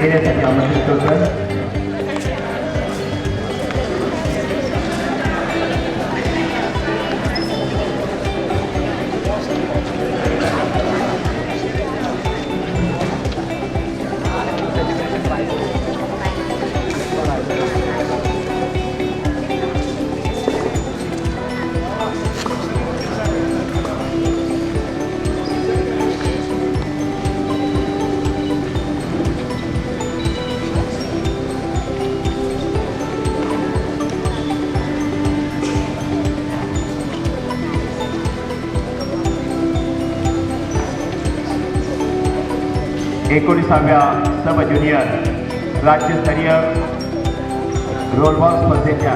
देण्यासाठी आमंत्रित करतोय. एकोणिसाव्या सब ज्युनियर राज्यस्तरीय रोलबॉल स्पर्धेच्या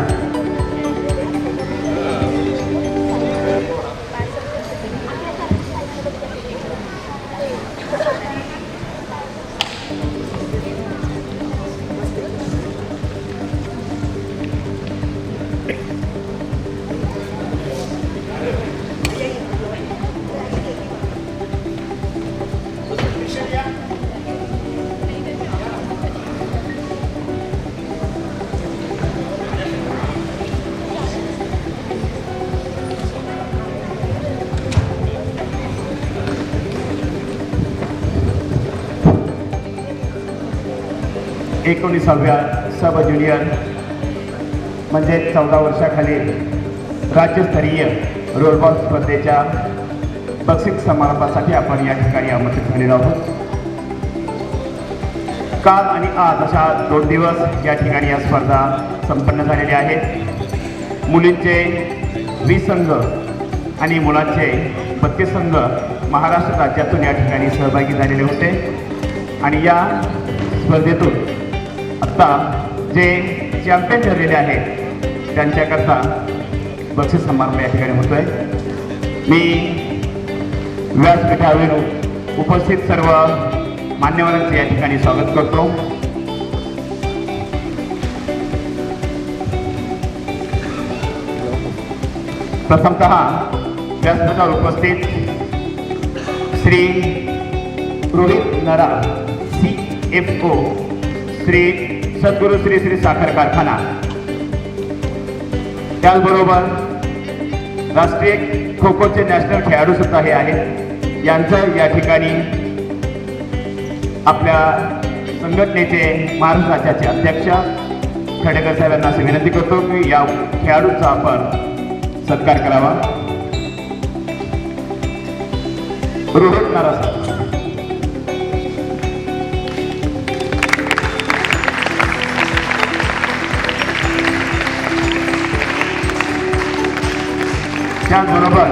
एकोणिसाव्या सब ज्युनियर म्हणजे 14 वर्षाखालील राज्यस्तरीय रोलबॉल स्पर्धेच्या बक्षीस समारंभासाठी आपण या ठिकाणी आमंत्रित झालेलो आहोत. काल आणि आज अशा 2 दिवस या ठिकाणी या स्पर्धा संपन्न झालेल्या आहेत. मुलींचे 20 संघ आणि मुलांचे 32 संघ महाराष्ट्र राज्यातून या ठिकाणी सहभागी झालेले होते आणि या स्पर्धेतून आत्ता जे चॅम्पियन ठरलेले आहेत त्यांच्याकरता बक्षीस समारंभ या ठिकाणी होतोय. मी व्यासपीठावर उपस्थित सर्व मान्यवरांचे या ठिकाणी स्वागत करतो. प्रथमतः व्यासपीठावर उपस्थित श्री रोहित नरा CFO श्री सद्गुरू श्री श्री साखर कारखाना, त्याचबरोबर राष्ट्रीय खो खोचे नॅशनल खेळाडू सुद्धा हे आहेत. यांचं या ठिकाणी आपल्या संघटनेचे महाराष्ट्र राज्याचे अध्यक्ष खडेकर साहेबांना अशी विनंती करतो की या खेळाडूंचा आपण सत्कार करावा. रोहित नारा साहेब. त्याचबरोबर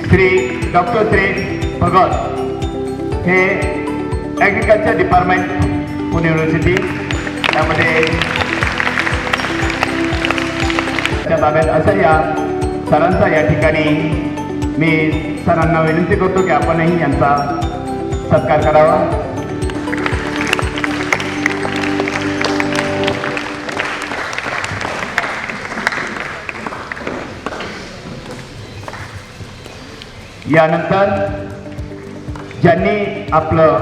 श्री डॉक्टर श्री भगत हे ॲग्रिकल्चर डिपार्टमेंट पुणे युनिव्हर्सिटी त्यामध्ये त्या ताब्यात असं या सरांचा या ठिकाणी मी सरांना विनंती करतो की आपणही यांचा सत्कार करावा. यानंतर ज्यांनी आपलं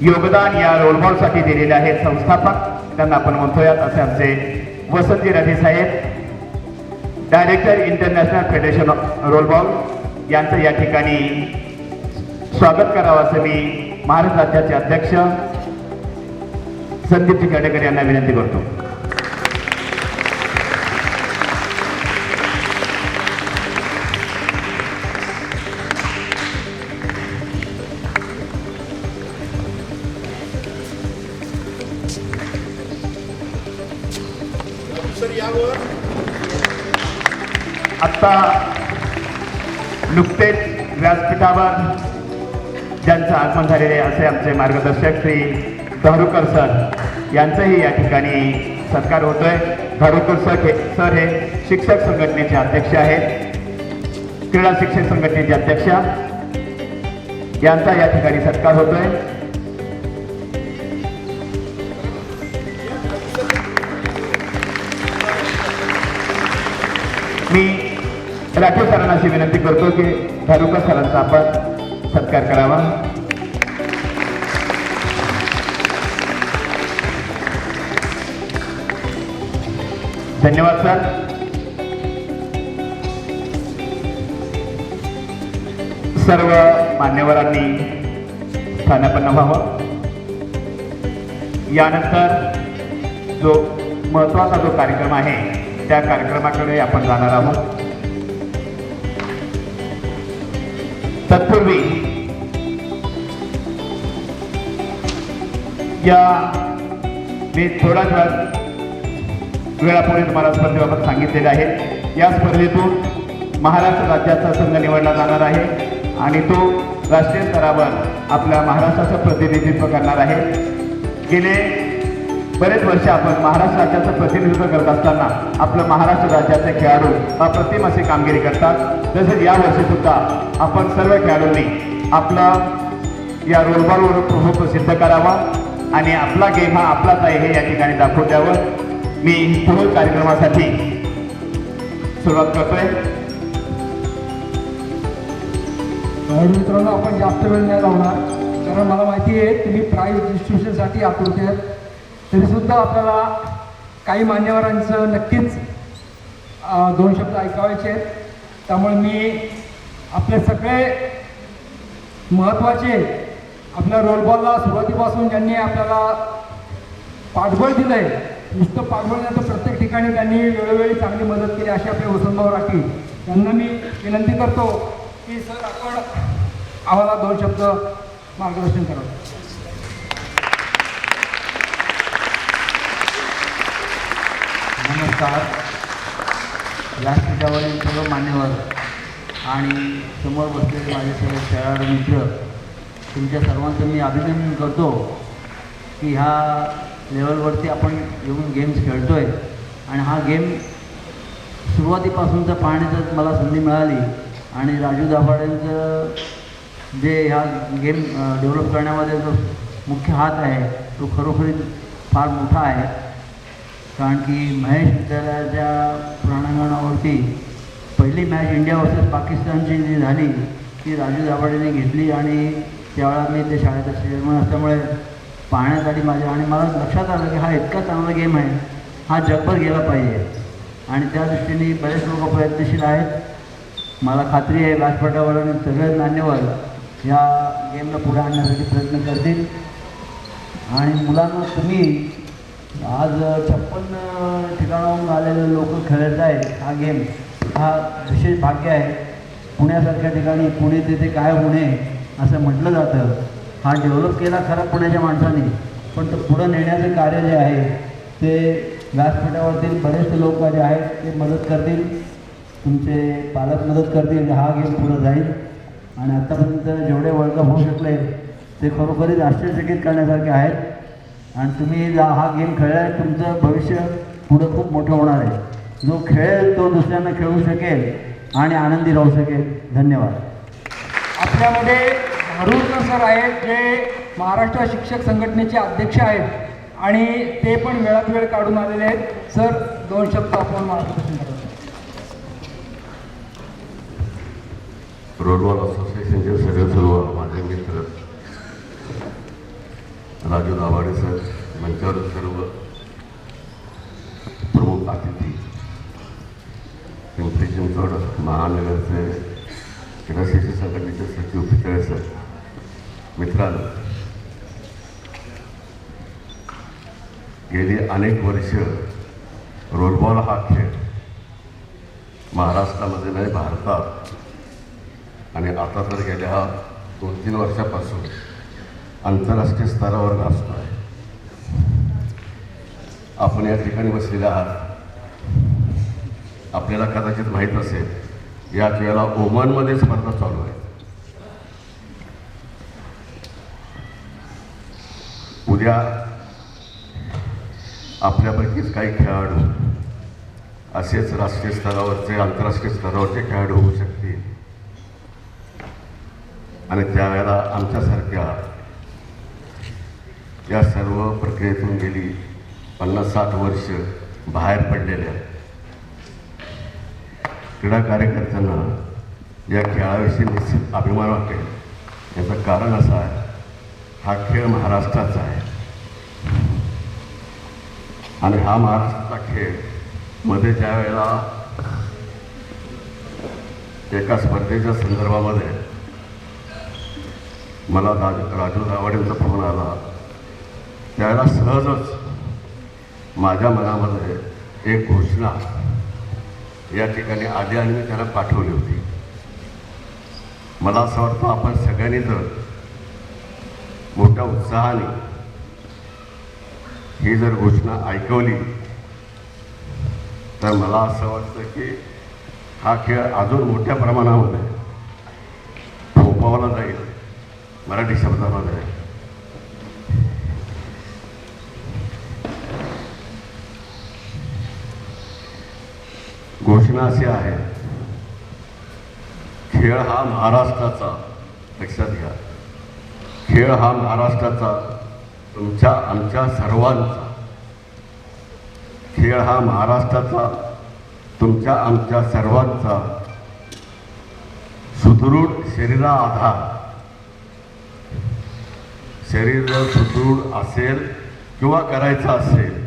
योगदान या रोलबॉलसाठी दिलेले आहेत संस्थापक त्यांना आपण म्हणतोयात असे आमचे वसंतजी राठे साहेब director international federation of roll ball यांचं या ठिकाणी स्वागत करावं असं मी महाराष्ट्र राज्याचे अध्यक्ष संदीपजी खेडेकर यांना विनंती करतो. आत्ता नुकतेच व्यासपीठावर ज्यांचं आगमन झालेले असे आमचे मार्गदर्शक श्री धारुकर सर यांचाही या ठिकाणी सत्कार होतोय. धारुकर सर हे शिक्षक संघटनेचे अध्यक्ष आहेत, क्रीडा शिक्षक संघटनेचे अध्यक्ष यांचा या ठिकाणी सत्कार होतोय. मी राठोड सरांना अशी विनंती करतो की धारुकर सरांचा आपण सत्कार करावा. धन्यवाद सर. सर्व मान्यवरांनी स्थानापन्न व्हावं. यानंतर जो महत्त्वाचा जो कार्यक्रम आहे त्या कार्यक्रमाकडे आपण जाणार आहोत. तत्पूर्वी मी थोड्याच वेळापूर्वी तुम्हाला स्पर्धेबाबत सांगितलेले आहे. या स्पर्धेतून महाराष्ट्र राज्याचा संघ निवडला जाणार आहे आणि तो राष्ट्रीय स्तरावर आपल्या महाराष्ट्राचं प्रतिनिधित्व करणार आहे. गेले बरेच वर्ष आपण महाराष्ट्र राज्याचं प्रतिनिधित्व करत असताना आपलं महाराष्ट्र राज्याचे खेळाडू अप्रतिम अशी कामगिरी करतात. तसेच यावर्षीसुद्धा आपण सर्व खेळाडूंनी आपलं या रोलबॉलवर प्रभुत्व सिद्ध करावं आणि आपला गेम हा आपलाच आहे हे या ठिकाणी दाखवून द्यावं. मी पुढील कार्यक्रमासाठी सुरुवात करतोय. मित्रांनो, आपण जास्त वेळ नाही लावणार कारण मला माहिती आहे तुम्ही प्राईज डिस्ट्रीब्युशनसाठी आतुर आहेत. तरीसुद्धा आपल्याला काही मान्यवरांचं नक्कीच 2 शब्द ऐकावायचे आहेत. त्यामुळे मी आपले सगळे महत्त्वाचे आपल्या रोलबॉलला सुरुवातीपासून ज्यांनी आपल्याला पाठबळ दिलं आहे, नुसतं पाठबळ नाही तर प्रत्येक ठिकाणी त्यांनी वेळोवेळी चांगली मदत केली असे आपले वसंतभाऊ राठी यांना मी विनंती करतो की सर आपण आम्हाला 2 शब्द मार्गदर्शन करावं. नमस्कार. व्यासपीठावरील सर्व मान्यवर आणि समोर बसलेले माझे सर्व खेळाडू मित्र, तुमच्या सर्वांचं मी अभिनंदन करतो की ह्या लेवलवरती आपण येऊन गेम्स खेळतो आहे. आणि हा गेम सुरुवातीपासून तर पाहण्याचं मला संधी मिळाली आणि राजू दाभाडेंचं जे ह्या गेम डेव्हलप करण्यामध्ये जो मुख्य हात आहे तो खरोखरीच फार मोठा आहे. कारण की महेश विद्यालयाच्या प्रांगणावरती पहिली मॅच इंडिया वर्सेस पाकिस्तानची जी झाली ती राजू दाभाडेने घेतली आणि त्यावेळेला मी ते शाळेचा चेअरमन असल्यामुळे पाहण्यात आली माझ्या. आणि मला लक्षात आलं की हा इतका चांगला गेम आहे, हा जगभर गेला पाहिजे आणि त्या दृष्टीने बरेच लोक प्रयत्नशील आहेत. मला खात्री आहे व्यासपीठावर सगळे मान्यवर ह्या गेमला पुढे आणण्यासाठी प्रयत्न करतील. आणि मुलांना तुम्ही आज 56 ठिकाणाहून आलेले लोक खेळत आहेत. हा गेम हा विशेष भाग्य आहे. पुण्यासारख्या ठिकाणी पुणे तिथे काय होणे असं म्हटलं जातं. हा डेव्हलप केला खरा पुण्याच्या माणसाने, पण तो पुढं नेण्याचं कार्य जे आहे ते व्यासपीठावरतील बरेचसे लोक जे आहेत ते मदत करतील, तुमचे पालक मदत करतील. हा गेम पुढं जाईल आणि आत्तापर्यंत जेवढे वर्ल्ड कप होऊ शकले ते खरोखरीच आश्चर्यचकित करण्यासारखे आहेत. आणि तुम्ही हा गेम खेळला तुमचं भविष्य पुढं खूप मोठं होणार आहे. जो खेळेल तो दुसऱ्यांना खेळू शकेल आणि आनंदी राहू शकेल. धन्यवाद. आपल्यामध्ये हरुरकर सर आहेत जे महाराष्ट्र शिक्षक संघटनेचे अध्यक्ष आहेत आणि ते पण वेळात वेळ काढून आलेले आहेत. सर 2 शब्द आपण मार्गदर्शन करतो. रोलबॉल असोसिएशनचे सर्व माझे मित्र राजू दाभाडे सर, मंचावर सर्व प्रमुख अतिथी, पिंपरी चिंचवड महानगरचे क्रीडा शिक्षक संघटनेचे सचिव पितळे सर, मित्रांनो, गेली अनेक वर्ष रोलबॉल हा खेळ महाराष्ट्रामध्ये नाही भारतात आणि आता तर गेल्या 2-3 वर्षापासून आंतरराष्ट्रीय स्तरावर गाजतो आहे. आपण या ठिकाणी बसलेले आहात. आपल्याला कदाचित माहीत असेल याच वेळेला ओमानमध्ये स्पर्धा चालू आहे. उद्या आपल्यापैकीच काही खेळाडू असेच राष्ट्रीय स्तरावरचे आंतरराष्ट्रीय स्तरावरचे खेळाडू होऊ शकतील आणि त्यावेळेला आमच्यासारख्या या सर्व प्रक्रियेतून गेली 50-60 वर्ष बाहेर पडलेल्या क्रीडा कार्यकर्त्यांना या खेळाविषयी निश्चित अभिमान वाटेल. याचं कारण असं आहे, हा खेळ महाराष्ट्राचा आहे आणि हा महाराष्ट्राचा खेळ मध्ये ज्या वेळेला एका स्पर्धेच्या संदर्भामध्ये मला राजू दाभाडेंचा फोन आला, त्यावेळेला सहजच माझ्या मनामध्ये एक घोषणा या ठिकाणी आली आणि मी त्याला पाठवली होती. मला असं वाटतं आपण सगळ्यांनी जर मोठ्या उत्साहाने ही जर घोषणा ऐकवली तर मला असं वाटतं की हा खेळ अजून मोठ्या प्रमाणामध्ये फोफावला जाईल मराठी शब्दामध्ये. घोषणा अशी आहे, खेळ हा महाराष्ट्राचा, लक्षात घ्या, खेळ हा महाराष्ट्राचा, तुमच्या आमच्या सर्वांचा. खेळ हा महाराष्ट्राचा, तुमच्या आमच्या सर्वांचा सुदृढ शरीरा आधार. शरीर जर सुदृढ असेल किंवा करायचं असेल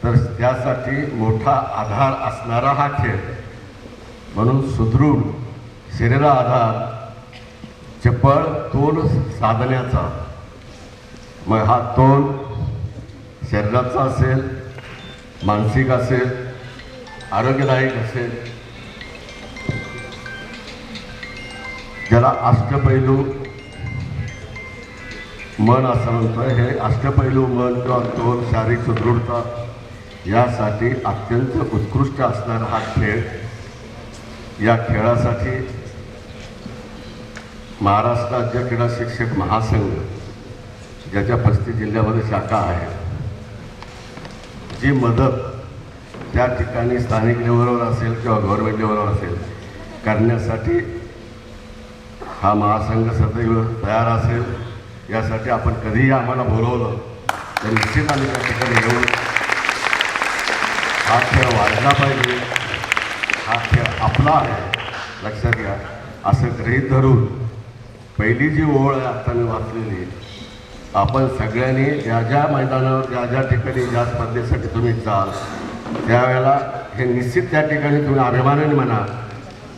तर त्यासाठी मोठा आधार असणारा हा खेळ. म्हणून सुदृढ शरीरा आधार, चपळ तोल साधण्याचा. मग हा तोल शरीराचा असेल, मानसिक असेल, आरोग्यदायक असेल. ज्याला अष्टपैलू मन असं म्हणतं, हे अष्टपैलू मन किंवा तोल, शारीरिक सुदृढता यासाठी अत्यंत उत्कृष्ट असणारा हा खेळ. या खेळासाठी महाराष्ट्र राज्य क्रीडा शिक्षक महासंघ, ज्याच्या 35 जिल्ह्यामध्ये शाखा आहे, जी मदत त्या ठिकाणी स्थानिक लेवलवर असेल किंवा गव्हर्नमेंट लेवलवर असेल करण्यासाठी हा महासंघ सदैव तयार असेल. यासाठी आपण कधीही आम्हाला बोलवलं तर निश्चित आम्ही त्या ठिकाणी येऊन हा खेळ वाढला पाहिजे, हा खेळ आपला आहे, लक्षात घ्या, असं गृहीत धरून पहिली जी ओळ आहे आता मी वाचलेली, आपण सगळ्यांनी ज्या ज्या मैदानावर ज्या ज्या ठिकाणी ज्या स्पर्धेसाठी तुम्ही जाल त्यावेळेला हे निश्चित त्या ठिकाणी तुम्ही अभिमानाने म्हणा,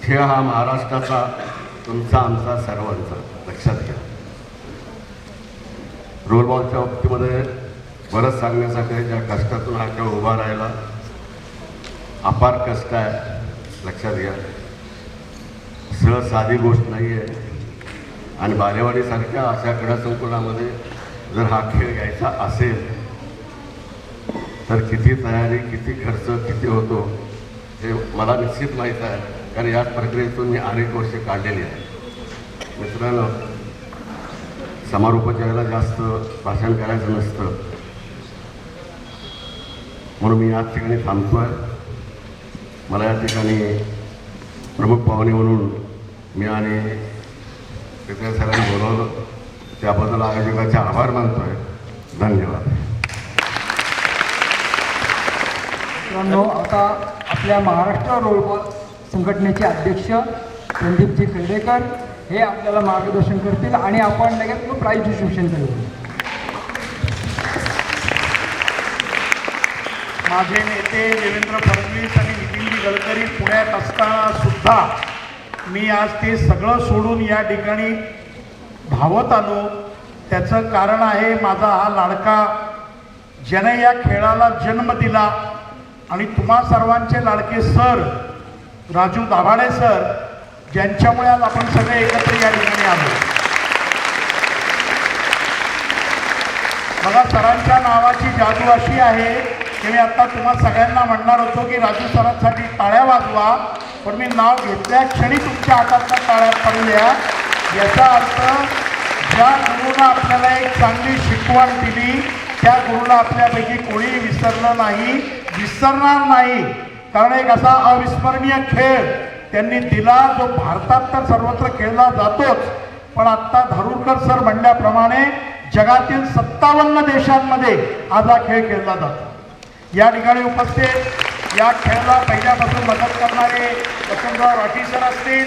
खेळ हा महाराष्ट्राचा, तुमचा आमचा सर्वांचा. लक्षात घ्या. रोल बॉलच्या बाबतीमध्ये बरंच सांगण्यासाठी आहे. ज्या कष्टातून हा खेळ उभा राहिला, अपार कष्ट आहे, लक्षात घ्या. सहज साधी गोष्ट नाही आहे. आणि बालेवाडीसारख्या अशा क्रीडा संकुलामध्ये जर हा खेळ घ्यायचा असेल तर किती तयारी, किती खर्च, किती होतो हे मला निश्चित माहीत आहे, कारण याच प्रक्रियेतून मी अनेक वर्षे काढलेली आहे. मित्रांनो, समारोपाच्या वेळेला जास्त भाषण करायचं नसतं, म्हणून मी याच ठिकाणी थांबतो आहे. मला या ठिकाणी प्रमुख पाहुणे म्हणून मी आणि पेत्रे सरांनी बोलवलं, त्याबद्दल आयोजकाचे आभार मानतो आहे. धन्यवाद. मित्रांनो, आता आपल्या महाराष्ट्र रोलबॉल संघटनेचे अध्यक्ष संदीपजी खंडेकर हे आपल्याला मार्गदर्शन करतील आणि आपण लगेच प्राईज डिस्ट्रीब्युशन करू. माझे नेते देवेंद्र फडणवीस आणि नितीनजी गडकरी पुण्यात असताना सुद्धा मी आज ते सगळं सोडून या ठिकाणी धावत आलो. त्याचं कारण आहे माझा हा लाडका, ज्याने या खेळाला जन्म दिला आणि तुम्हा सर्वांचे लाडके सर राजू दाभाडे सर, ज्यांच्यामुळे आज आपण सगळे एकत्र या ठिकाणी आलो. बघा, सरांच्या नावाची जादू अशी आहे की मी आत्ता तुम्हा सगळ्यांना म्हणणार होतो की राजू सरांसाठी टाळ्या वाजवा, पण मी नाव घेतल्या क्षणी तुमच्या हातातल्या टाळ्या पडल्या. याचा अर्थ ज्या गुरुनं आपल्याला एक चांगली शिकवण दिली त्या गुरुला आपल्यापैकी कोणी विसरलं नाही, विसरणार नाही. कारण एक असा अविस्मरणीय खेळ त्यांनी दिला जो भारतात तर सर्वत्र खेळला जातोच, पण आत्ता धारूरकर सर म्हणल्याप्रमाणे जगातील 57 देशांमध्ये आज हा खेळ खेळला जातो. या ठिकाणी उपस्थित या खेळाला पहिल्यापासून मदत करणारे वसंतराव राठी सर असतील,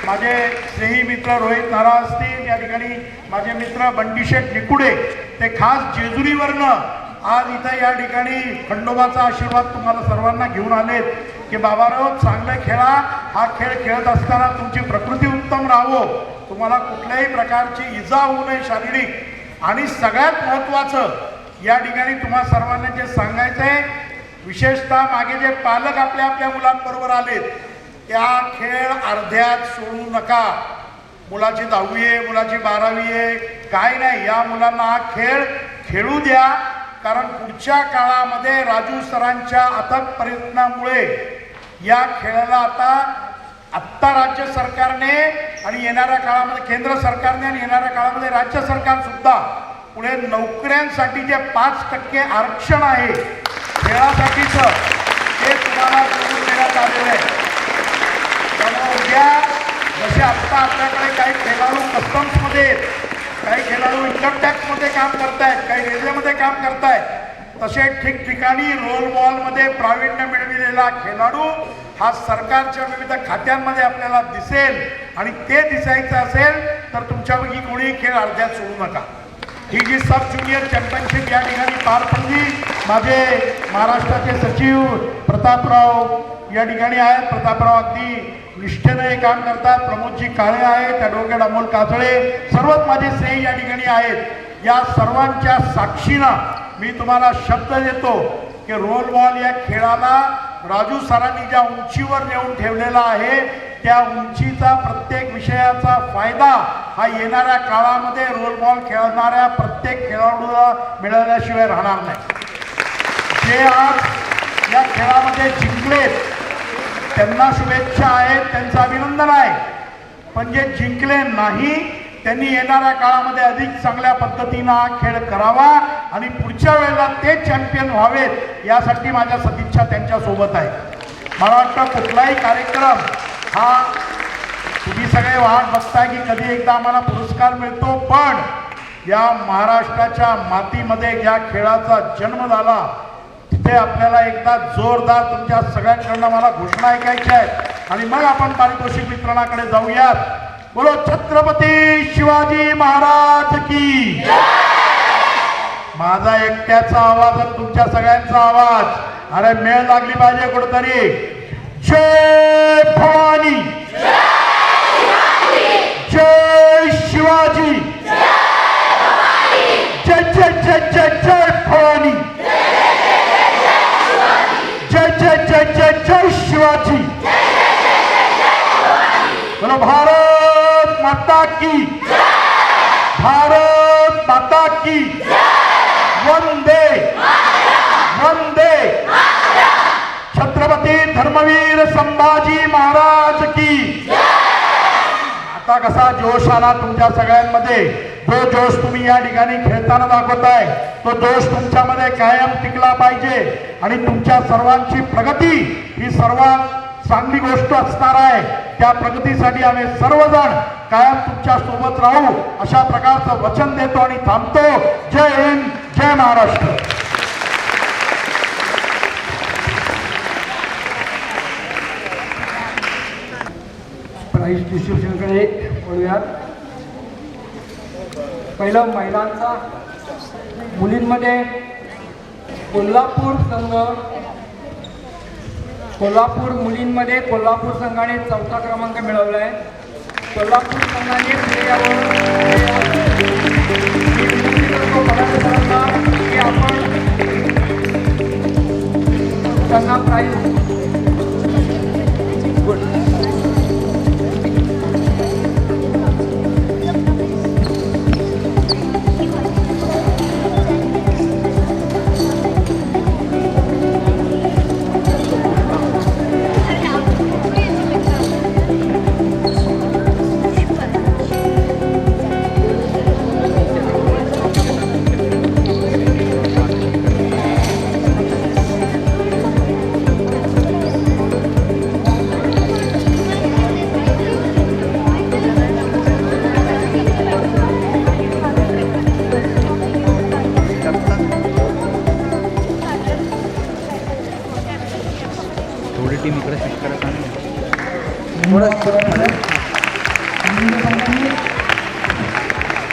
माझे स्नेही मित्र रोहित नारा असतील, या ठिकाणी माझे मित्र बंडीशेठ निकुडे, ते खास जेजुरीवरनं आज इथं या ठिकाणी खंडोबाचा आशीर्वाद तुम्हाला सर्वांना घेऊन आलेत की बाबाराव चांगले खेळा, हा खेळ खेळत असताना तुमची प्रकृती उत्तम राहावो, तुम्हाला कुठल्याही प्रकारची इजा होऊ नये शारीरिक, आणि सगळ्यात महत्त्वाचं या ठिकाणी तुम्हा सर्वांना जे सांगायचं आहे, विशेषतः मागे जे पालक आपल्या आपल्या मुलांबरोबर आलेत, त्या खेळ अर्ध्यात सोडू नका. मुलाची 10वी आहे, मुलाची 12वी आहे, काय नाही, या मुलांना हा खेळ खेळू द्या. कारण पुढच्या काळामध्ये राजू सरांच्या अथक प्रयत्नामुळे या खेळाला आत्ता राज्य सरकारने आणि येणाऱ्या काळामध्ये केंद्र सरकारने आणि येणाऱ्या काळामध्ये राज्य सरकार सुद्धा पुढे नोकऱ्यांसाठी जे 5% आरक्षण आहे खेळासाठीचं, ते तुम्हाला करून देण्यात आलेलं आहे. त्यामुळे उद्या जसे आत्ता आपल्याकडे काही खेळाडू कस्टम्समध्ये आहेत, काही खेळाडू इन्कम टॅक्समध्ये काम करतायत, काही रेल्वेमध्ये काम करतायत, तसे ठिकठिकाणी रोल बॉलमध्ये प्रावीण्य मिळविलेला खेळाडू हा सरकारच्या विविध खात्यांमध्ये आपल्याला दिसेल. आणि ते दिसायचं असेल तर तुमच्यापैकी कोणीही खेळ अर्ध्यात सोडू नका. ही जी सब ज्युनियर चॅम्पियनशिप या ठिकाणी पार पडली, माझे महाराष्ट्राचे सचिव प्रतापराव या ठिकाणी आहेत. प्रतापराव अगदी निष्ठेने काम करतात. प्रमोदजी काळे आहेत, ॲडव्होकेट अमोल काजळे, सर्वच माझे श्रेय या ठिकाणी आहेत. या सर्वांच्या साक्षीनं मी तुम्हाला शब्द देतो की रोल बॉल या खेळाला राजू सरांनी ज्या उंचीवर नेऊन ठेवलेला आहे, त्या उंचीचा प्रत्येक विषयाचा फायदा हा येणाऱ्या काळामध्ये रोल बॉल खेळणाऱ्या प्रत्येक खेळाडूला मिळाल्याशिवाय राहणार नाही. जे आज या खेळामध्ये जिंकलेत त्यांना शुभेच्छा आहेत, त्यांचं अभिनंदन आहे. पण जे जिंकले नाही त्यांनी येणाऱ्या काळामध्ये अधिक चांगल्या पद्धतीनं हा खेळ करावा आणि पुढच्या वेळेला ते चॅम्पियन व्हावेत, यासाठी माझ्या सदिच्छा त्यांच्यासोबत आहे. मला वाटतं कुठलाही कार्यक्रम हा तुम्ही सगळे वाट बघताय की कधी एकदा आम्हाला पुरस्कार मिळतो, पण या महाराष्ट्राच्या मातीमध्ये ज्या खेळाचा जन्म झाला तिथे आपल्याला एकदा जोरदार तुमच्या सगळ्यांकडनं मला घोषणा ऐकायच्या आहेत आणि मग आपण पारितोषिक वितरणाकडे जाऊयात. बोलो छत्रपती शिवाजी महाराज की. माझा एकट्याचा आवाज आणि तुमच्या सगळ्यांचा आवाज, अरे मेळ लागली पाहिजे कुठतरी. जय भवानी, जय शिवाजी, जय जय जय जय जय भवानी, जय जय जय जय जय शिवाजी. बोलो भारत माता की, भारत माता की. वंदे वंदे. छत्रपती धर्मवीर संभाजी महाराज की. आता कसा जोश आला तुमच्या सगळ्यांमध्ये, जो जोश तुम्ही या ठिकाणी खेळताना दाखवताय तो जोश तुमच्यामध्ये कायम टिकला पाहिजे आणि तुमच्या सर्वांची प्रगती ही सर्वात चांगली गोष्ट असणार आहे. त्या प्रगतीसाठी आम्ही सर्वजण कायम तुमच्या सोबत राहू अशा प्रकारचं वचन देतो आणि थांबतो. जय हिंद, जय महाराष्ट्र. प्राईज डिस्ट्रीब्युशनकडे वळूयात. पहिलं महिलांचा, मुलींमध्ये कोल्हापूर संघ, कोल्हापूर मुलींमध्ये कोल्हापूर संघाने 4था क्रमांक मिळवला आहे. कोल्हापूर संघाने पुढे यावं की आपण त्यांना prize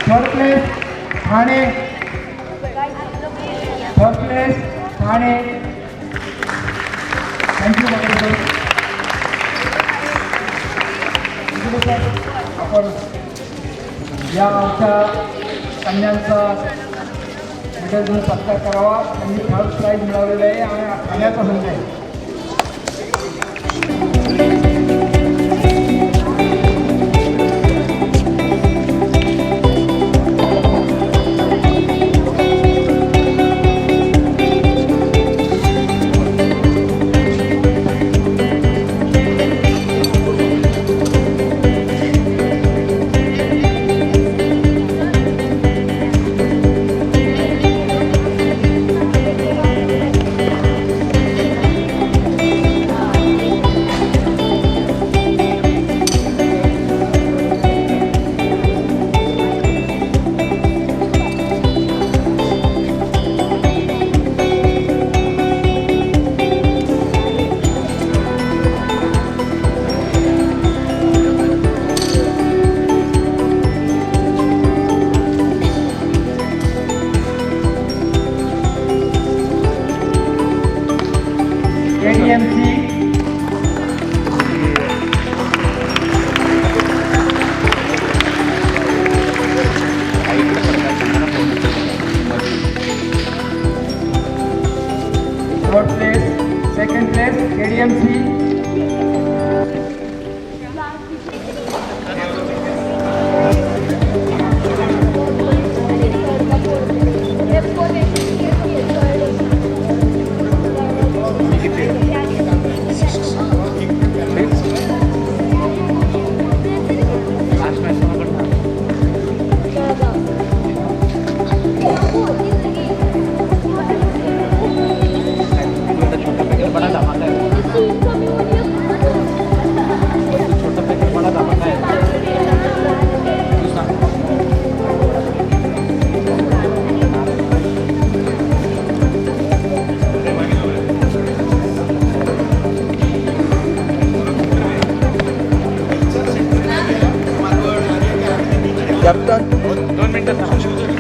third place Thane, third place Thane. Thank you sir. आपण या आमच्या कन्यांचा मेडल देऊन सत्कार करावा. त्यांनी थर्ड प्राईज मिळवलेलं आहे आणि ठाण्याचा संघ आहे. ADMC third place, second place ADMC.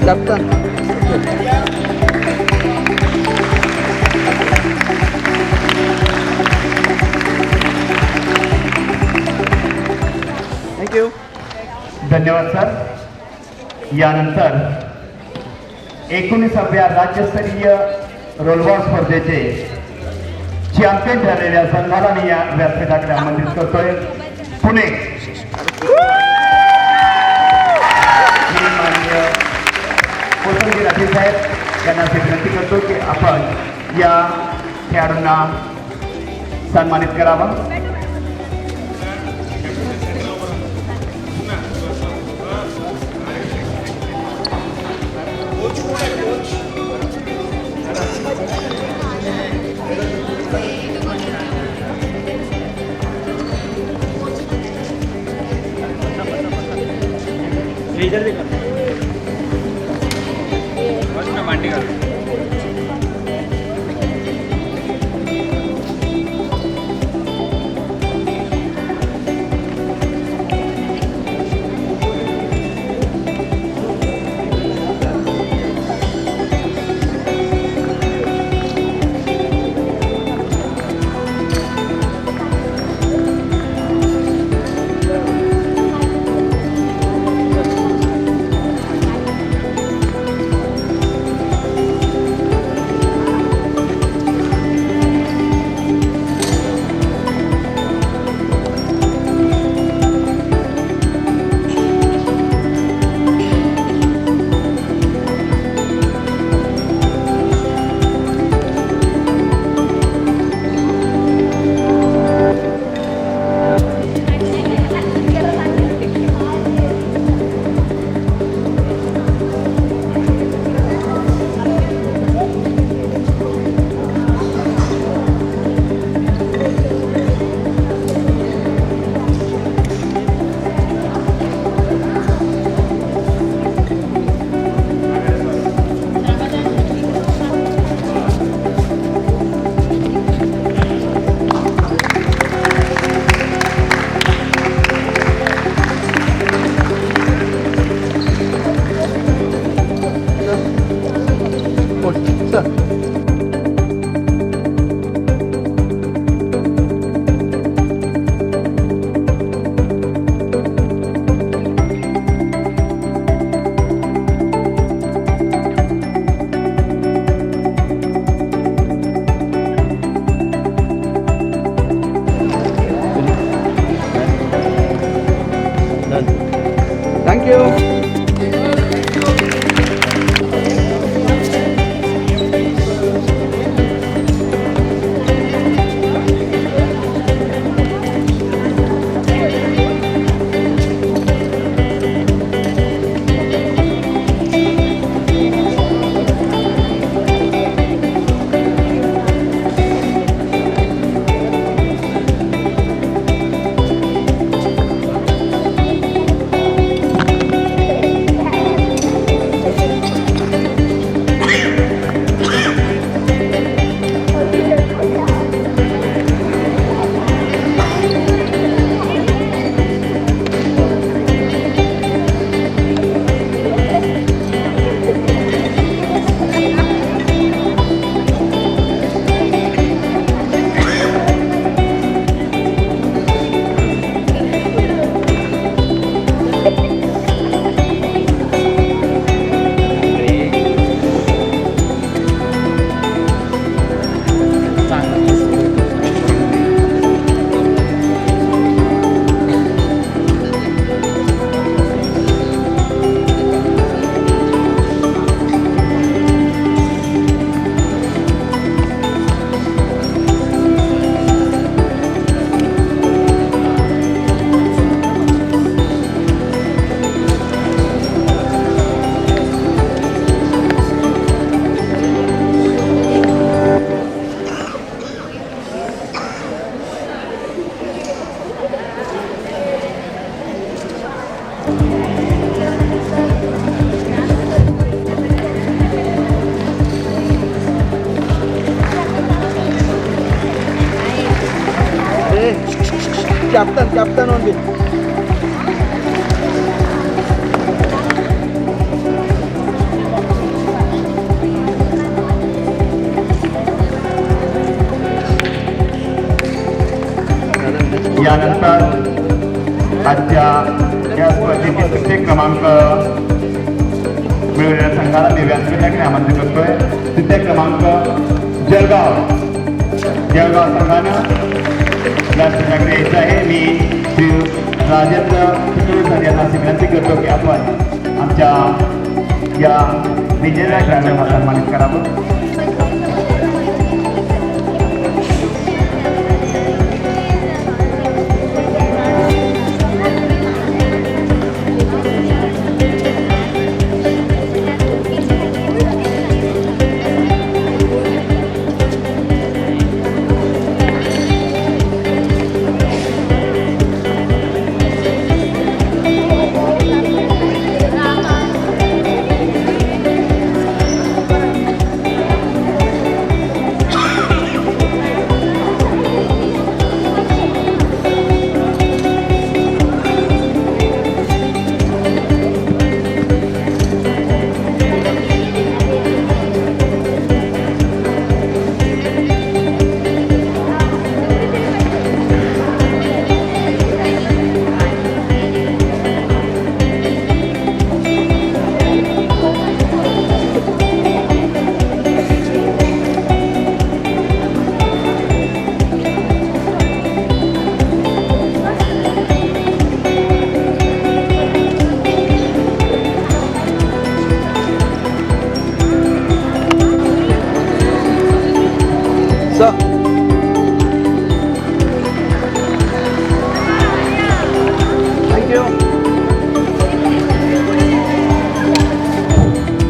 Captain thank you. धन्यवाद सर. यानंतर 19व्या राज्यस्तरीय रोलबॉल स्पर्धेचे चॅम्पियन ठरलेल्या संघाला मी या व्यासपीठाकडे आमंत्रित करतोय. पुणे माननीय कोसंगी राठी साहेब यांना अशी विनंती करतो की आपण या खेळाडूंना सन्मानित करावं. थँक्यू. Captain only. यानंतर आजच्या या स्पर्धेतील तृतीय क्रमांक मिळवलेल्या संघाला मी व्यासपीठाकडे आमंत्रित करतोय. तृतीय क्रमांक जळगाव संघानं व्यासपीठाकडे यायचं आहे. मी श्री राजेंद्र सर यांना अशी विनंती करतो की आपण आमच्या या विजयला ड्रायव्हरला सन्मानित करावं.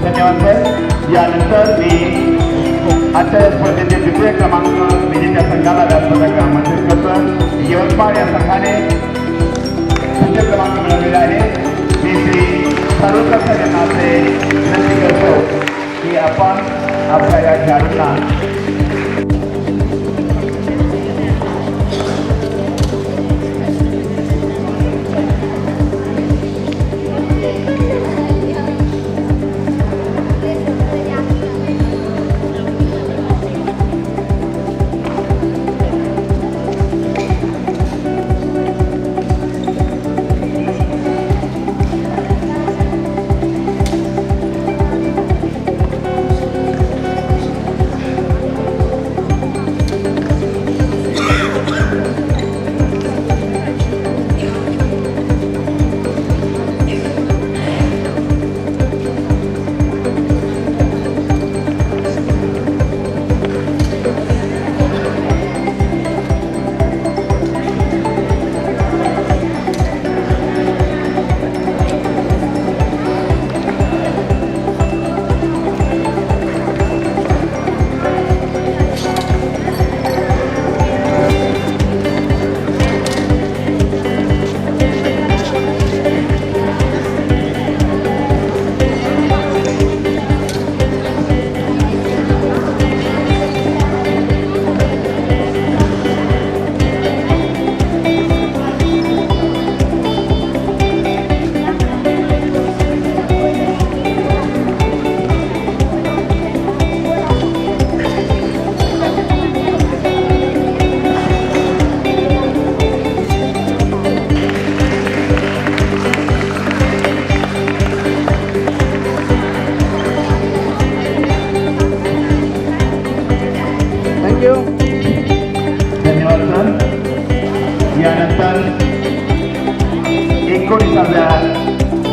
धन्यवाद सर. यानंतर मी आजच्या स्पर्धेतील द्वितीय क्रमांक विजेत्या संघाला व्यासपीठाकडे आमंत्रित करतो. यवतमाळ या संघाने द्वितीय क्रमांक मिळवलेला आहे. मी श्री सारोडकर सर यांना असे विनंती करतो की आपण आपल्या या खेळाडूंना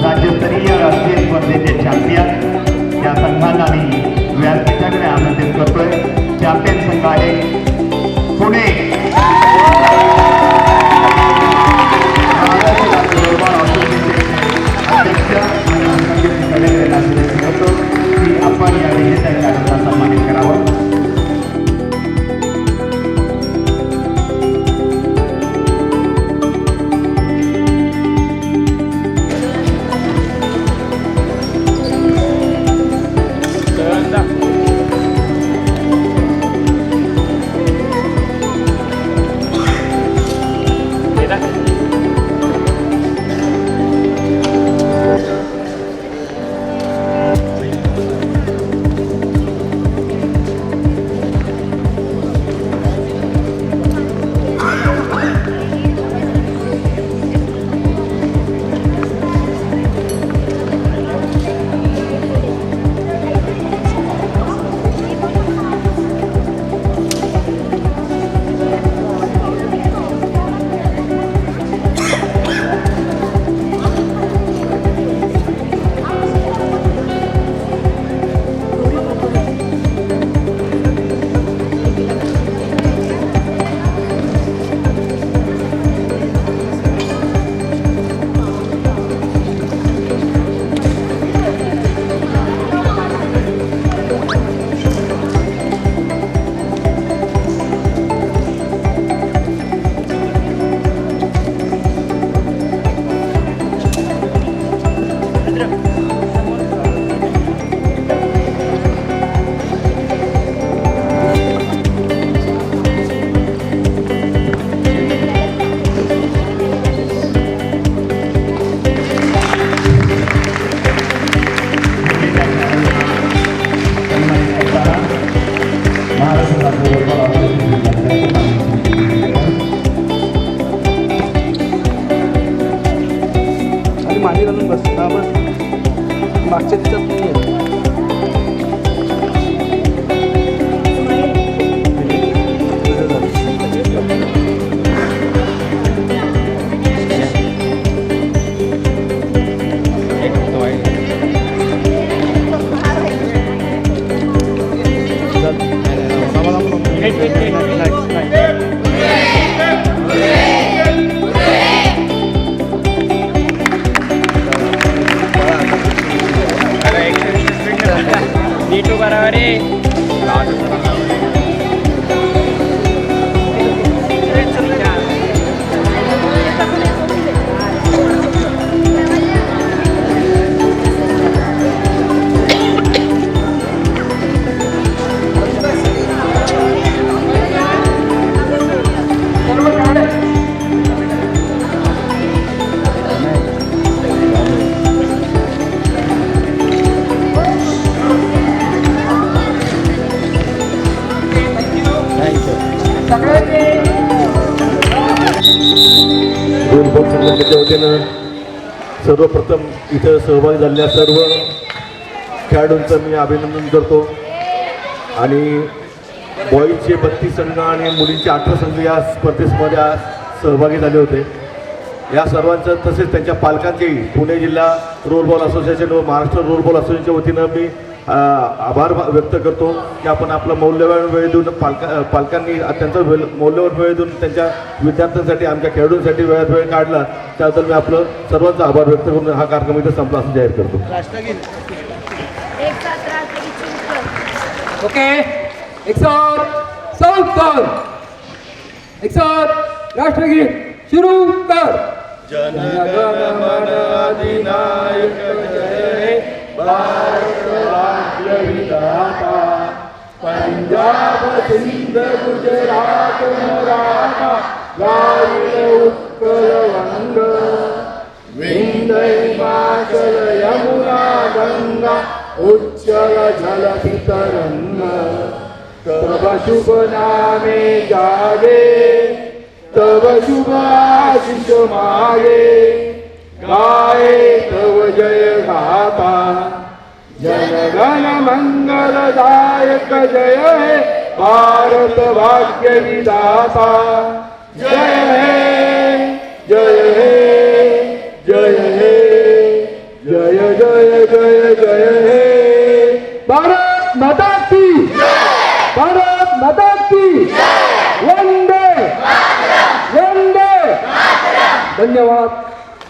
राज्यस्तरीय राष्ट्रीय स्पर्धेचे चॅम्पियन या संघांना मी व्यासपीठाकडे आमंत्रित करतोय. चॅम्पियन संघ आहे पुणे अध्यक्ष करतो की आपण या विजेत्या खेळाडूंना सन्मानित करावं. आणि मागे घालून बस. हा बस मागच्या दिवसात नाही आहे. नीटू बरोबर आहे. रोलबॉल संघटनेच्या वतीनं सर्वप्रथम इथं सहभागी झालेल्या सर्व खेळाडूंचं मी अभिनंदन करतो. आणि बॉईजचे 32 संघ आणि मुलींचे 18 संघ या स्पर्धेमध्ये आज सहभागी झाले होते. या सर्वांचं तसेच त्यांच्या पालकांचेही पुणे जिल्हा रोलबॉल असोसिएशन व महाराष्ट्र रोलबॉल असोसिएशनच्या वतीनं मी आभार व्यक्त करतो की आपण आपला मौल्यवान वेळ देऊन पालकांनी त्यांचा मौल्यवान वेळ देऊन त्यांच्या विद्यार्थ्यांसाठी आमच्या खेळाडूंसाठी वेळ काढला. त्याबद्दल मी आपलं सर्वांचा आभार व्यक्त करून हा कार्यक्रम इथं संपला असं जाहीर करतो. ओके, एक साथ राष्ट्रगीत शुरू कर. जन गण मन अधिनायक जय भारत राज्य विधाता. पंजाब सिंध गुजरात मराठा द्राविड उत्कल वंग. विंध्य हिमाचल यमुना गंगा उच्चल झलति तरंग. तब शुभ नामे जागे तब शुभ आशीष मागे. गाये तव जय गाथा जन गण मंगलदायक जय हे भारत भाग्य विधाता. जय हे जय हे जय हे धन्यवाद.